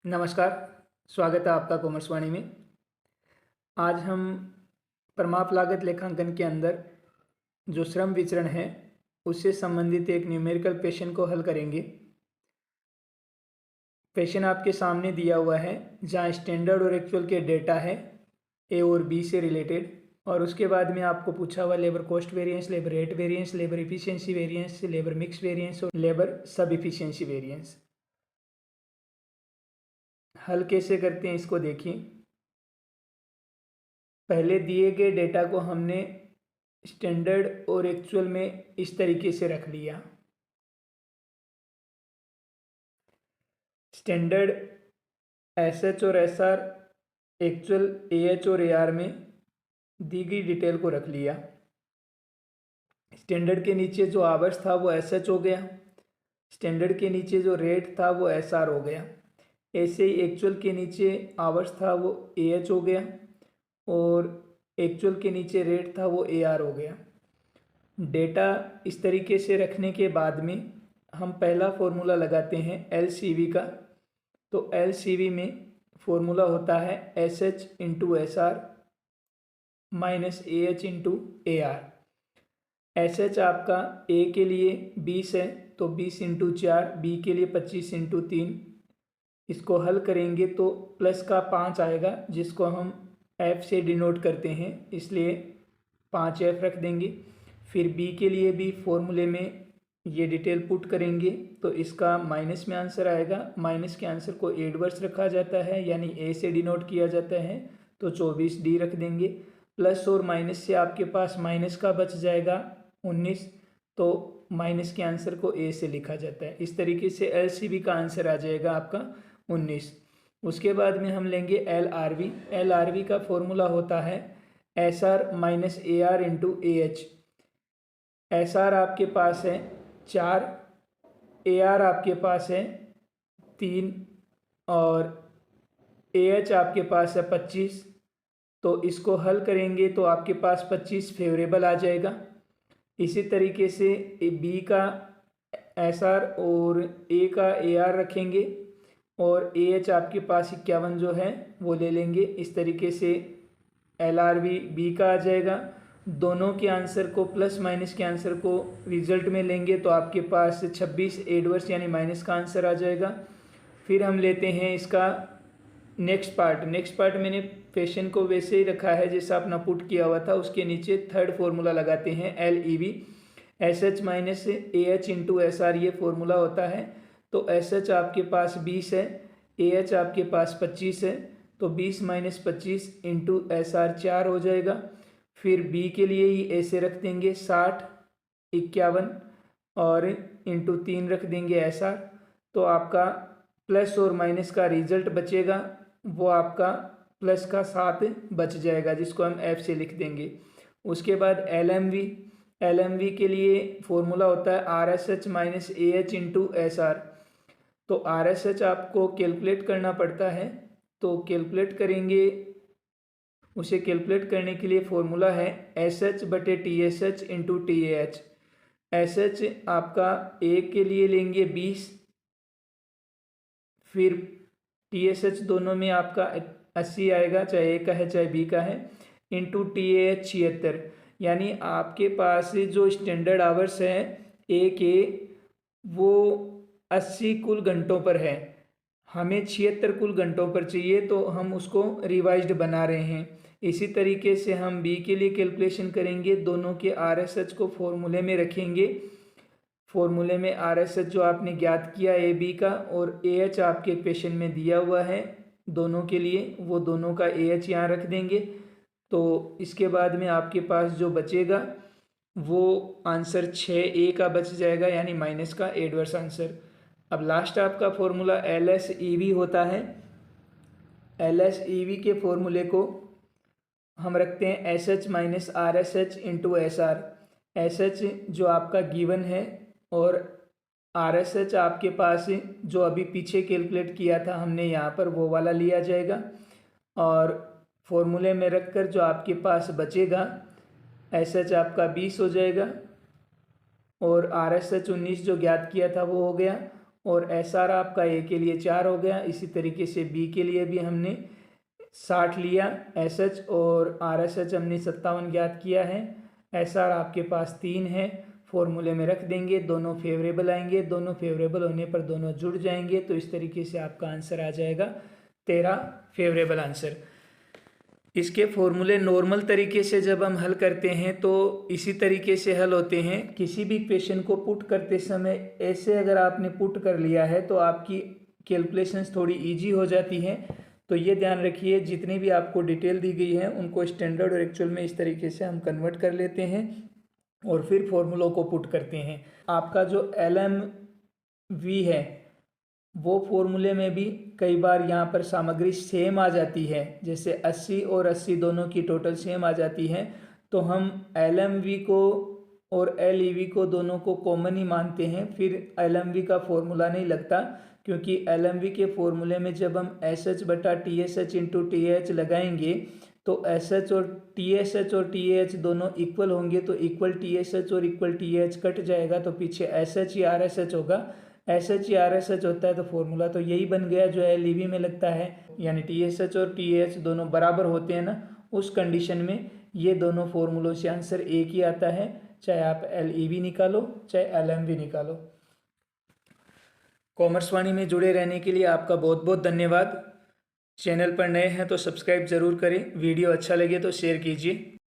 नमस्कार, स्वागत है आपका कॉमर्स वाणी में। आज हम प्रमाप लागत लेखांकन के अंदर जो श्रम विचरण है, उससे संबंधित एक न्यूमेरिकल क्वेश्चन को हल करेंगे। क्वेश्चन आपके सामने दिया हुआ है, जहाँ स्टैंडर्ड और एक्चुअल के डेटा है ए और बी से रिलेटेड, और उसके बाद में आपको पूछा हुआ labour cost variance, labour rate variance, labour efficiency variance, labour mix variance और लेबर सब इफिशियंसी वेरिएंस। हल कैसे करते हैं इसको देखिए। पहले दिए गए डेटा को हमने स्टैंडर्ड और एक्चुअल में इस तरीके से रख लिया। स्टैंडर्ड एसएच और एसआर, एक्चुअल एएच और एआर में दी गई डिटेल को रख लिया। स्टैंडर्ड के नीचे जो आवर्स था वो एसएच हो गया, स्टैंडर्ड के नीचे जो रेट था वो एसआर हो गया। ऐसे ही एक्चुअल के नीचे आवर्स था वो एएच हो गया, और एक्चुअल के नीचे रेट था वो एआर हो गया। डेटा इस तरीके से रखने के बाद में हम पहला फॉर्मूला लगाते हैं एलसीवी का। तो एलसीवी में फॉर्मूला होता है S H into S R minus A H into A R. S H आपका ए के लिए 20 है, तो 20 इंटू 4, बी के लिए 25 इंटू 3। इसको हल करेंगे तो प्लस का 5 आएगा, जिसको हम एफ से डिनोट करते हैं, इसलिए 5F रख देंगे। फिर बी के लिए भी फॉर्मूले में ये डिटेल पुट करेंगे, तो इसका माइनस में आंसर आएगा। माइनस के आंसर को एडवर्स रखा जाता है, यानी ए से डिनोट किया जाता है, तो 24D रख देंगे। प्लस और माइनस से आपके पास माइनस का बच जाएगा 19, तो माइनस के आंसर को ए से लिखा जाता है। इस तरीके से एलसीवी का आंसर आ जाएगा आपका 19। उसके बाद में हम लेंगे एलआरवी। एलआरवी का फॉर्मूला होता है S R minus A R into A H. S R आपके पास है 4, ए आर आपके पास है 3, और ए एच आपके पास है 25। तो इसको हल करेंगे तो आपके पास 25 फेवरेबल आ जाएगा। इसी तरीके से बी का एस आर और ए का ए आर रखेंगे, और ए एच आपके पास 51 जो है वो ले लेंगे। इस तरीके से एल आर बी का आ जाएगा। दोनों के आंसर को प्लस माइनस के आंसर को रिजल्ट में लेंगे तो आपके पास 26 एडवर्स यानी माइनस का आंसर आ जाएगा। फिर हम लेते हैं इसका नेक्स्ट पार्ट मैंने क्वेश्चन को वैसे ही रखा है जैसा अपना पुट किया हुआ था। उसके नीचे थर्ड फॉर्मूला लगाते हैं L E V, S H minus A H into S R, ये फॉर्मूला होता है। तो एस एच आपके पास 20 है, ए एच आपके पास 25 है, तो 20 माइनस 25 इंटू एस आर 4 हो जाएगा। फिर बी के लिए ही ऐसे रख देंगे 60, 51 और इंटू 3 रख देंगे एस आर। तो आपका प्लस और माइनस का रिजल्ट बचेगा, वो आपका प्लस का 7 बच जाएगा, जिसको हम एफ से लिख देंगे। उसके बाद एल एम वी के लिए फॉर्मूला होता है R S H minus A H into S R. तो आर एस एच आपको कैलकुलेट करना पड़ता है, तो कैलकुलेट करेंगे। उसे कैलकुलेट करने के लिए फॉर्मूला है एस एच बटे T S H into T A H. S H आपका ए के लिए लेंगे 20, फिर टी एस एच दोनों में आपका 80 आएगा, चाहे ए का है चाहे बी का है, इंटू टी ए एच 76। यानी आपके पास जो स्टैंडर्ड आवर्स है ए के, वो 80 कुल घंटों पर है। हमें 76 कुल घंटों पर चाहिए, तो हम उसको रिवाइज्ड बना रहे हैं। इसी तरीके से हम बी के लिए कैलकुलेशन करेंगे। दोनों के आर एस एच को फॉर्मूले में रखेंगे। फॉर्मूले में आर एस एच जो आपने ज्ञात किया ए बी का, और ए एच आपके क्वेश्चन में दिया हुआ है दोनों के लिए, वो दोनों का ए एच यहाँ रख देंगे। तो इसके बाद में आपके पास जो बचेगा वो आंसर 6A का बच जाएगा, यानी माइनस का एडवर्स आंसर। अब लास्ट आपका formula L S E V होता है। एल एस ई वी के फॉर्मूले को हम रखते हैं S H minus R S H into S R. S H जो आपका गिवन है, और आर एस एच आपके पास जो अभी पीछे कैलकुलेट किया था हमने यहाँ पर, वो वाला लिया जाएगा। और फॉर्मूले में रखकर जो आपके पास बचेगा, एस एच आपका 20 हो जाएगा, और आर एस एच 19 जो ज्ञात किया था वो हो गया, और एस आर आपका ए के लिए 4 हो गया। इसी तरीके से बी के लिए भी हमने 60 लिया, एस एच और आर एस एच हमने 57 ज्ञात किया है। एस आर आपके पास 3 है, फॉर्मूले में रख देंगे, दोनों फेवरेबल आएंगे, दोनों फेवरेबल होने पर दोनों जुड़ जाएंगे, तो इस तरीके से आपका आंसर आ जाएगा 13 फेवरेबल आंसर। इसके फॉर्मूले नॉर्मल तरीके से जब हम हल करते हैं तो इसी तरीके से हल होते हैं। किसी भी क्वेश्चन को पुट करते समय ऐसे अगर आपने पुट कर लिया है तो आपकी कैलकुलेशंस थोड़ी इजी हो जाती हैं। तो ये ध्यान रखिए, जितनी भी आपको डिटेल दी गई है उनको स्टैंडर्ड और एक्चुअल में इस तरीके से हम कन्वर्ट कर लेते हैं और फिर फॉर्मूलों को पुट करते हैं। आपका जो LMV है वो फॉर्मूले में भी कई बार यहाँ पर सामग्री सेम आ जाती है, जैसे 80 और 80 दोनों की टोटल सेम आ जाती है, तो हम LMV को और LEV को दोनों को कॉमन ही मानते हैं, फिर LMV का फॉर्मूला नहीं लगता, क्योंकि LMV के फॉर्मूले में जब हम SH बटा TSH इंटू TH लगाएंगे तो SH और TH दोनों इक्वल होंगे, तो इक्वल TSH और इक्वल TH कट जाएगा, तो पीछे SH या RSH होगा। SH या RSH होता है तो फॉर्मूला तो यही बन गया जो LEV में लगता है, यानी TSH और TH दोनों बराबर होते हैं ना, उस कंडीशन में ये दोनों फॉर्मूलों से आंसर एक ही आता है, चाहे आप LEV निकालो चाहे LMV निकालो। कॉमर्स वाणी में जुड़े रहने के लिए आपका बहुत बहुत धन्यवाद। चैनल पर नए हैं तो सब्सक्राइब ज़रूर करें, वीडियो अच्छा लगे तो शेयर कीजिए।